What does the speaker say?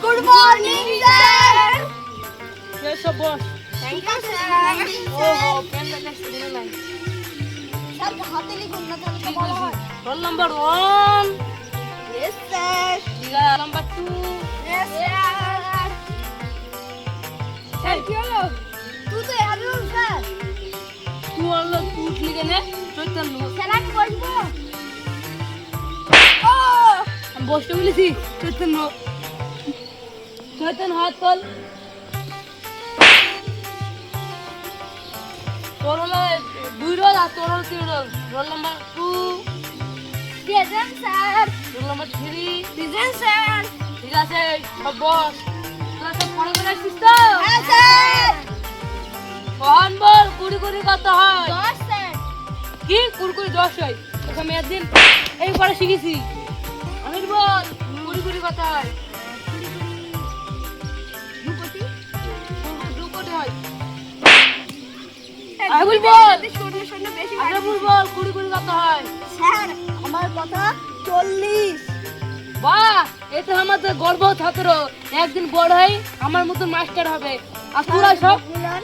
Good morning sir. সব বস। Thank you sir. ওহো, পেনটা কাছে দিলে নাই। স্যার হাতে লিখুন না তাহলে তো বলা হয়। Roll number 1, yes sir. Roll number 2। Yes sir. Sir কি হলো? তুই তো হারুন স্যার। তুই হলো তুই লিখে নে, চৈতন্য। স্যার আমি বসবো। ও আমি বসতে বলেছি, চৈতন্য। চৈতন্য হাত তোল। তোর হলো 2 রোল আর তোর হলো 3 roll. Roll number 2, present sir. Roll number 3। Present sir. ঠিক আছে, সব বস। তোরা সব পড়া করে আসছিস তো? হ্যাঁ স্যার। কখন বল কুড়ি কত হয়? 10 স্যার। কি কুড়ি 10 হয়? তোকে আমি একদিন এই পড়া শিখেছি। অমির বল কুড়ি কত হয়? 2 কোটি। 2 কোটি হয়। আবুল বল। শূন্য বেশি আবুল বল কুড়ি কত হয়? স্যার আমার কথা 40। বাহ, এটা আমাদের গর্ব ছাত্র। একদিন বড় হয়ে আমার মতন মাস্টার হবে। আর তোরা সব বলুন